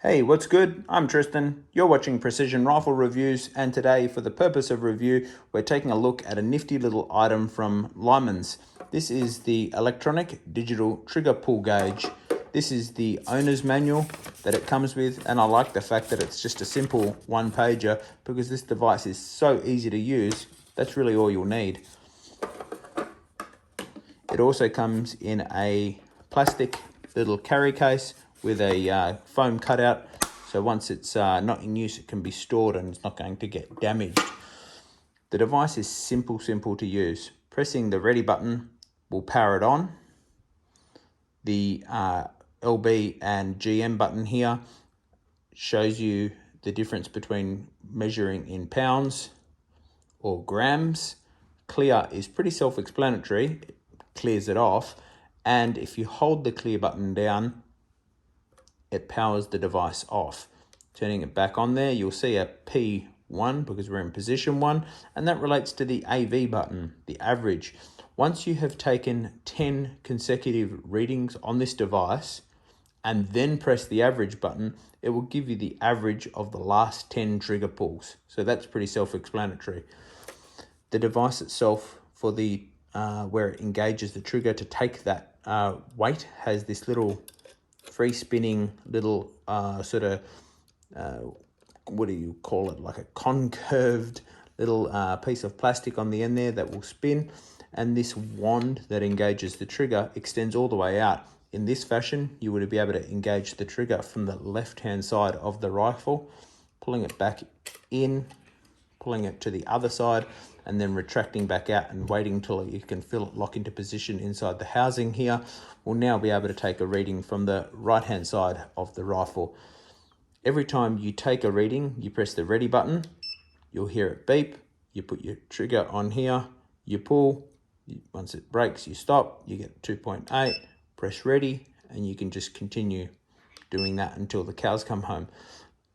Hey, what's good? I'm Tristan. You're watching Precision Rifle Reviews, and today, for the purpose of review, we're taking a look at a nifty little item from Lyman's. This is the electronic digital trigger pull gauge. This is the owner's manual that it comes with, and I like the fact that it's just a simple one-pager because this device is so easy to use. That's really all you'll need. It also comes in a plastic little carry case with a foam cutout, so once it's not in use it can be stored and it's not going to get damaged. The device is simple to use. Pressing the ready button will power it on. The LB and GM button here shows you the difference between measuring in pounds or grams. Clear is pretty self-explanatory, it clears it off, and if you hold the clear button down it powers the device off. Turning it back on there, you'll see a P1 because we're in position 1, and that relates to the AV button, the average. Once you have taken 10 consecutive readings on this device and then press the average button, it will give you the average of the last 10 trigger pulls. So that's pretty self-explanatory. The device itself, for the where it engages the trigger to take that weight, has this little free spinning little what do you call it, like a concaved little piece of plastic on the end there that will spin, and this wand that engages the trigger extends all the way out. In this fashion you would be able to engage the trigger from the left hand side of the rifle, pulling it back in, pulling it to the other side, and then retracting back out and waiting till you can feel it lock into position inside the housing here. We'll now be able to take a reading from the right hand side of the rifle. Every time you take a reading, you press the ready button, you'll hear it beep, you put your trigger on here, you pull, once it breaks you stop, you get 2.8, press ready, and you can just continue doing that until the cows come home.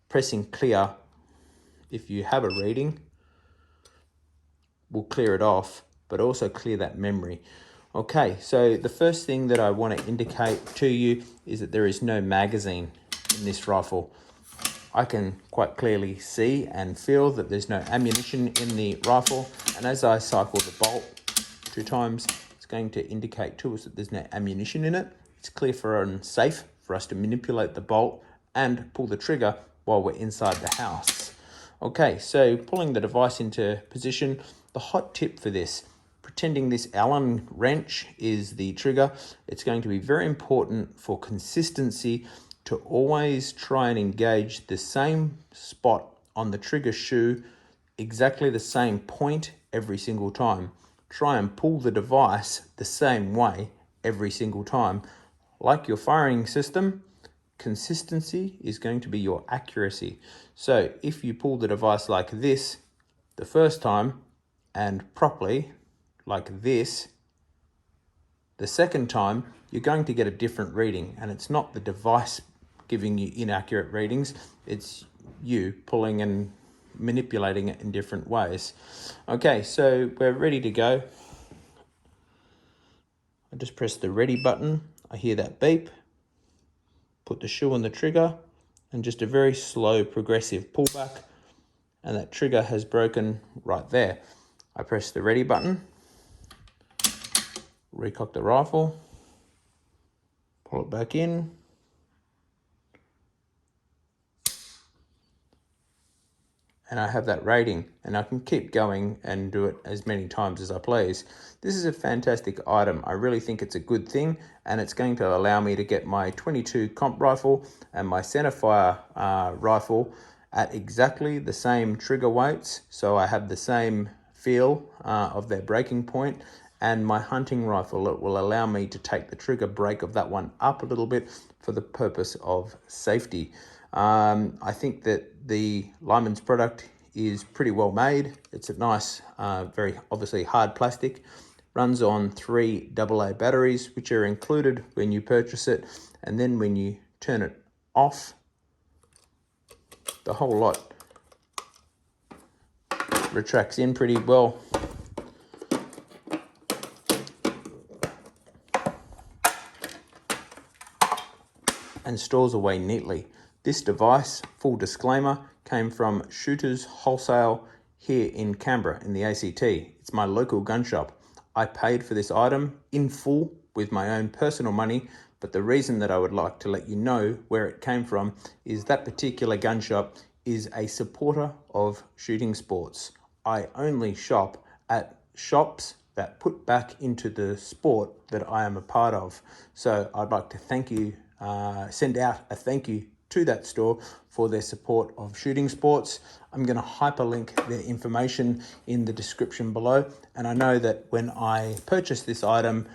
Pressing clear, if you have a reading, will clear it off, but also clear that memory. Okay, so the first thing that I want to indicate to you is that there is no magazine in this rifle. I can quite clearly see and feel that there's no ammunition in the rifle, and as I cycle the bolt 2 times, it's going to indicate to us that there's no ammunition in it. It's clear and safe for us to manipulate the bolt and pull the trigger while we're inside the house. Okay, so pulling the device into position, the hot tip for this, pretending this Allen wrench is the trigger, it's going to be very important for consistency to always try and engage the same spot on the trigger shoe, exactly the same point every single time. Try and pull the device the same way every single time. Like your firing system, consistency is going to be your accuracy. So if you pull the device like this the first time and properly like this the second time, you're going to get a different reading, and it's not the device giving you inaccurate readings, it's you pulling and manipulating it in different ways. Okay, so we're ready to go. I just press the ready button, I hear that beep, put the shoe on the trigger, and just a very slow progressive pullback, and that trigger has broken right there. I press the ready button, recock the rifle, pull it back in, and I have that rating, and I can keep going and do it as many times as I please. This is a fantastic item. I really think it's a good thing, and it's going to allow me to get my 22 comp rifle and my centerfire rifle at exactly the same trigger weights, so I have the same feel of their breaking point, and my hunting rifle, it will allow me to take the trigger break of that one up a little bit for the purpose of safety. I think that the Lyman's product is pretty well made. It's a nice, very obviously hard plastic. Runs on 3 AA batteries, which are included when you purchase it. And then when you turn it off, the whole lot retracts in pretty well. And stores away neatly. This device, full disclaimer, came from Shooters Wholesale here in Canberra in the ACT. It's my local gun shop. I paid for this item in full with my own personal money, but the reason that I would like to let you know where it came from is that particular gun shop is a supporter of shooting sports. I only shop at shops that put back into the sport that I am a part of. So I'd like to thank you, send out a thank you to that store for their support of shooting sports. I'm going to hyperlink their information in the description below. And I know that when I purchased this item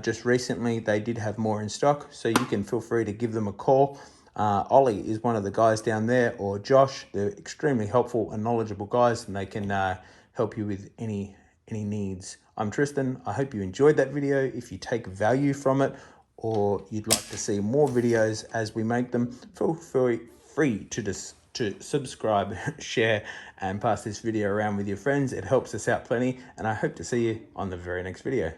just recently, they did have more in stock. So you can feel free to give them a call. Ollie is one of the guys down there, or Josh. They're extremely helpful and knowledgeable guys, and they can help you with any needs. I'm Tristan. I hope you enjoyed that video. If you take value from it, or you'd like to see more videos as we make them, feel free to subscribe, share, and pass this video around with your friends. It helps us out plenty, and I hope to see you on the very next video.